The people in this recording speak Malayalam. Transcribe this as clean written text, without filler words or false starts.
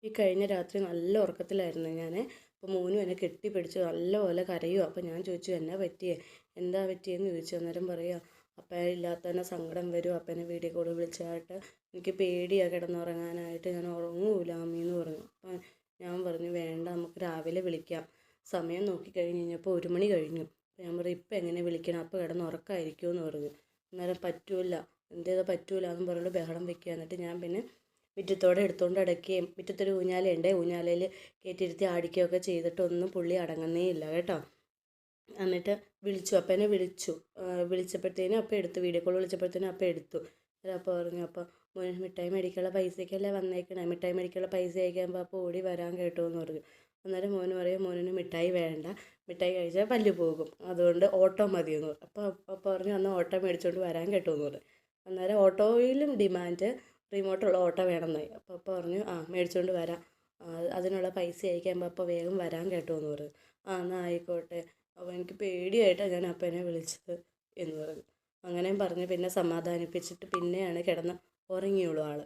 ഈ കഴിഞ്ഞ രാത്രി നല്ല ഉറക്കത്തിലായിരുന്നു ഞാൻ. അപ്പോൾ മോനും എന്നെ കെട്ടിപ്പിടിച്ച് നല്ലപോലെ കരയുക. അപ്പോൾ ഞാൻ ചോദിച്ചു എന്നാ പറ്റിയേ, എന്താ പറ്റിയെന്ന് ചോദിച്ചു. അന്നേരം പറയുക അപ്പ ഇല്ലാത്തന്നെ സങ്കടം വരും, അപ്പനെ വീഡിയോ കോൾ വിളിച്ചായിട്ട് എനിക്ക് പേടിയാണ് കിടന്നുറങ്ങാനായിട്ട്, ഞാൻ ഉറങ്ങൂല അമ്മീന്ന് പറഞ്ഞു. അപ്പം ഞാൻ പറഞ്ഞു വേണ്ട നമുക്ക് രാവിലെ വിളിക്കാം. സമയം നോക്കി കഴിഞ്ഞപ്പോൾ 1 മണി കഴിഞ്ഞു. അപ്പോൾ ഞാൻ പറഞ്ഞു ഇപ്പം എങ്ങനെ വിളിക്കണം, അപ്പോൾ കിടന്നുറക്കമായിരിക്കുമെന്ന് പറഞ്ഞു. അന്നേരം പറ്റൂല, എന്തേതാ പറ്റൂല എന്ന് പറഞ്ഞിട്ട് ബഹളം വെക്കുക. എന്നിട്ട് ഞാൻ പിന്നെ മുറ്റത്തോടെ എടുത്തുകൊണ്ട് അടയ്ക്കുകയും, മുറ്റത്തൊരു ഊഞ്ഞാലുണ്ട്, ഊഞ്ഞാലയിൽ കയറ്റിയിരുത്തി ആടിക്കുകയൊക്കെ ചെയ്തിട്ടൊന്നും പുള്ളി അടങ്ങുന്നേ ഇല്ല കേട്ടോ. എന്നിട്ട് വിളിച്ചു, അപ്പനെ വിളിച്ചു. വിളിച്ചപ്പോഴത്തേനും അപ്പം എടുത്തു, വീഡിയോ കോൾ വിളിച്ചപ്പോഴത്തേനും അപ്പം എടുത്തു. അപ്പോൾ പറഞ്ഞു അപ്പോൾ മിഠായി മേടിക്കാനുള്ള പൈസയ്ക്കല്ലേ വന്നേക്കണേ, മിഠായി മേടിക്കാനുള്ള പൈസ അയക്കുമ്പോൾ അപ്പോൾ ഓടി വരാൻ കേട്ടോ എന്ന് പറഞ്ഞു. അന്നേരം മോന് പറയും മോനിന് മിഠായി വേണ്ട, മിഠായി കഴിച്ചാൽ പല്ല് പോകും, അതുകൊണ്ട് ഓട്ടോ മതിയെന്ന് പറഞ്ഞു. അപ്പോൾ പറഞ്ഞു അന്ന് ഓട്ടോ മേടിച്ചുകൊണ്ട് വരാൻ കേട്ടോ എന്ന് പറഞ്ഞു. അന്നേരം ഓട്ടോയിലും ഡിമാൻഡ് റിമോട്ടുള്ള ഓട്ടോ വേണമെന്നായി. അപ്പോൾ പറഞ്ഞു മേടിച്ചുകൊണ്ട് വരാം, അതിനുള്ള പൈസ അയക്കുമ്പോൾ അപ്പോൾ വേഗം വരാൻ കേട്ടോ എന്ന് പറഞ്ഞു. എന്നാൽ ആയിക്കോട്ടെ. അപ്പോൾ എനിക്ക് പേടിയായിട്ടാണ് ഞാൻ അപ്പനെ വിളിച്ചത് എന്ന് പറഞ്ഞു. അങ്ങനെയും പറഞ്ഞ് പിന്നെ സമാധാനിപ്പിച്ചിട്ട് പിന്നെയാണ് കിടന്ന് ഉറങ്ങിയുള്ളൂ ആൾ.